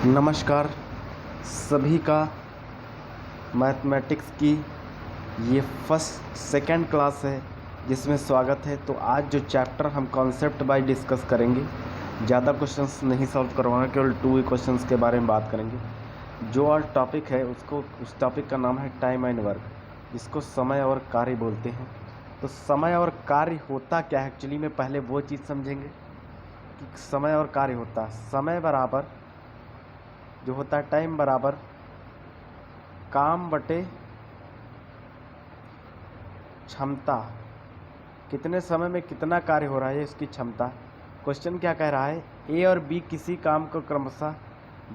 नमस्कार सभी का। मैथमेटिक्स की ये फर्स्ट सेकंड क्लास है जिसमें स्वागत है। तो आज जो चैप्टर हम कॉन्सेप्ट वाइज डिस्कस करेंगे, ज़्यादा क्वेश्चंस नहीं सॉल्व करवाएंगे, केवल 2 ही क्वेश्चंस के बारे में बात करेंगे। जो आज टॉपिक है उस टॉपिक का नाम है टाइम एंड वर्क, जिसको समय और कार्य बोलते हैं। तो समय और कार्य होता क्या है एक्चुअली में, पहले वो चीज़ समझेंगे कि समय और कार्य होता। समय बराबर जो होता है टाइम बराबर काम बटे क्षमता, कितने समय में कितना कार्य हो रहा है इसकी क्षमता। क्वेश्चन क्या कह रहा है, ए और बी किसी काम को क्रमशः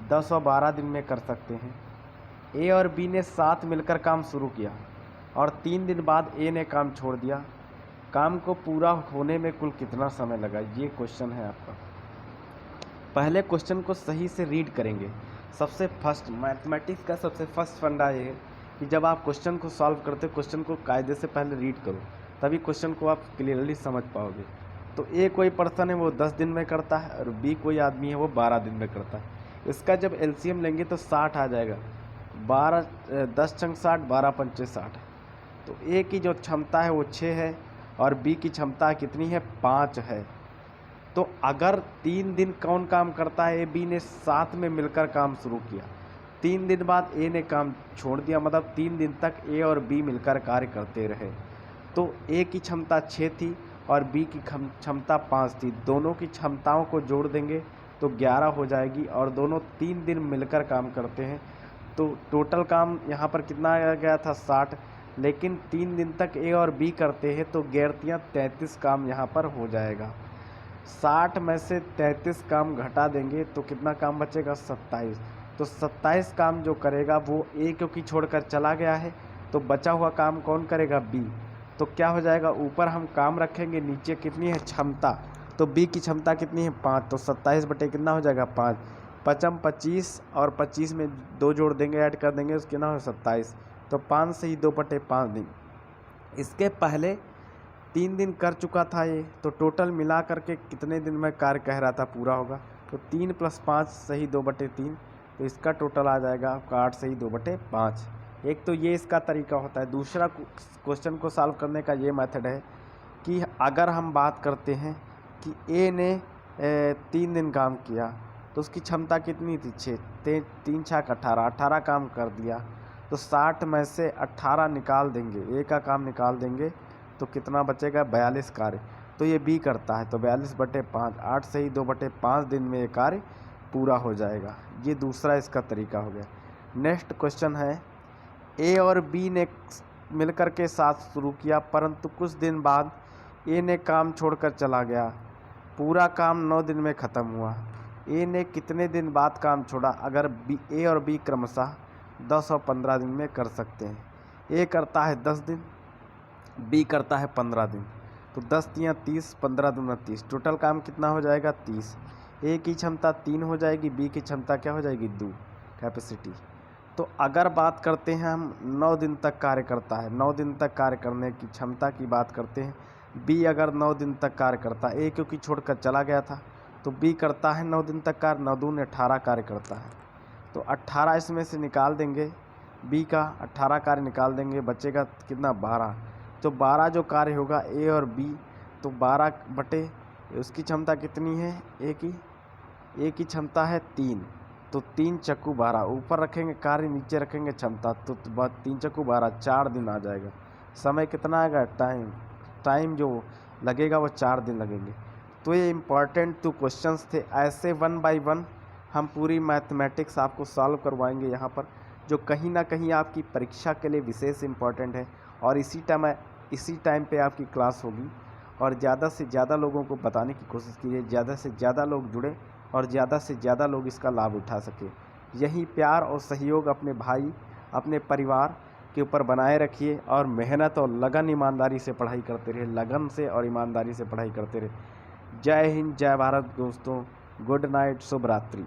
10 और 12 दिन में कर सकते हैं। ए और बी ने साथ मिलकर काम शुरू किया और 3 दिन बाद ए ने काम छोड़ दिया। काम को पूरा होने में कुल कितना समय लगा, ये क्वेश्चन है आपका। पहले क्वेश्चन को सही से रीड करेंगे। सबसे फर्स्ट मैथमेटिक्स का सबसे फर्स्ट फंडा ये है कि जब आप क्वेश्चन को सॉल्व करते हो, क्वेश्चन को कायदे से पहले रीड करो, तभी क्वेश्चन को आप क्लियरली समझ पाओगे। तो ए कोई पर्सन है वो 10 दिन में करता है और बी कोई आदमी है वो 12 दिन में करता है। इसका जब एलसीएम लेंगे तो 60 आ जाएगा। 10 छंग 60, 12 पंचे 60। तो ए की जो क्षमता है वो 6 है और बी की क्षमता कितनी है, 5 है। तो अगर 3 दिन कौन काम करता है, ए बी ने साथ में मिलकर काम शुरू किया, 3 दिन बाद ए ने काम छोड़ दिया, मतलब 3 दिन तक ए और बी मिलकर कार्य करते रहे। तो ए की क्षमता 6 थी और बी की क्षमता 5 थी। दोनों की क्षमताओं को जोड़ देंगे तो 11 हो जाएगी और दोनों 3 दिन मिलकर काम करते हैं। तो टोटल काम यहाँ पर कितना आ गया था, 60, लेकिन 3 दिन तक ए और बी करते हैं तो 33 काम यहाँ पर हो जाएगा। 60 में से 33 काम घटा देंगे तो कितना काम बचेगा, 27। तो 27 काम जो करेगा वो ए क्योंकि छोड़कर चला गया है, तो बचा हुआ काम कौन करेगा, बी। तो क्या हो जाएगा, ऊपर हम काम रखेंगे, नीचे कितनी है क्षमता, तो बी की क्षमता कितनी है, 5। तो 27 बटे कितना हो जाएगा, 5। 5 25 और 25 में 2 जोड़ देंगे, ऐड कर देंगे, उसके कितना हो 27। तो 5 से ही 2 बटे 5 दिन। इसके पहले 3 दिन कर चुका था ये, तो टोटल मिला करके कितने दिन में कार्य कह रहा था पूरा होगा। तो 3 + 5 सही 2 बटे 3। तो इसका टोटल आ जाएगा आपका 8 सही 2 बटे 5। एक तो ये इसका तरीका होता है। दूसरा क्वेश्चन को सॉल्व करने का ये मेथड है कि अगर हम बात करते हैं कि ए ने 3 दिन काम किया तो उसकी क्षमता कितनी थी, 6। 3 छाक 18, 18 काम कर दिया। तो 60 में से 18 निकाल देंगे, ए का काम निकाल देंगे तो कितना बचेगा, 42 कार्य। तो ये बी करता है तो 42 बटे 5, 8 सही 2 बटे 5 दिन में ये कार्य पूरा हो जाएगा। ये दूसरा इसका तरीका हो गया। नेक्स्ट क्वेश्चन है, ए और बी ने मिलकर के साथ शुरू किया परंतु कुछ दिन बाद ए ने काम छोड़कर चला गया। पूरा काम 9 दिन में ख़त्म हुआ। ए ने कितने दिन बाद काम छोड़ा, अगर ए और बी क्रमशः 10 और 15 दिन में कर सकते हैं। ए करता है 10 दिन, बी करता है 15 दिन। तो 10 तियाँ 30, 15 दूना 30। टोटल काम कितना हो जाएगा, 30। ए की क्षमता 3 हो जाएगी, बी की क्षमता क्या हो जाएगी, 2 कैपेसिटी। तो अगर बात करते हैं हम 9 दिन तक कार्य करता है, 9 दिन तक कार्य करने की क्षमता की बात करते हैं। बी अगर 9 दिन तक कार्य करता है, ए क्योंकि छोड़कर चला गया था, तो बी करता है 9 दिन तक कार्य, 9 दूने 18 कार्य करता है। तो 18 इसमें से निकाल देंगे, बी का 18 कार्य निकाल देंगे, बचेगा कितना, 12। तो 12 जो कार्य होगा ए और बी, तो 12 बटे उसकी क्षमता कितनी है, ए की क्षमता है 3। तो 3 चक्कू 12, ऊपर रखेंगे कार्य, नीचे रखेंगे क्षमता, तो 3 चक्कू 12, 4 दिन आ जाएगा। समय कितना आएगा, टाइम जो लगेगा वो 4 दिन लगेंगे। तो ये इम्पॉर्टेंट 2 क्वेश्चंस थे। ऐसे 1 बाय 1 हम पूरी मैथमेटिक्स आपको सॉल्व करवाएंगे यहाँ पर, जो कहीं ना कहीं आपकी परीक्षा के लिए विशेष इम्पॉर्टेंट है। और इसी टाइम पे आपकी क्लास होगी और ज़्यादा से ज़्यादा लोगों को बताने की कोशिश कीजिए, ज़्यादा से ज़्यादा लोग जुड़े और ज़्यादा से ज़्यादा लोग इसका लाभ उठा सके। यही प्यार और सहयोग अपने भाई, अपने परिवार के ऊपर बनाए रखिए और मेहनत और लगन ईमानदारी से पढ़ाई करते रहे, लगन से और ईमानदारी से पढ़ाई करते रहे। जय हिंद, जय भारत दोस्तों, गुड नाइट, शुभ रात्रि।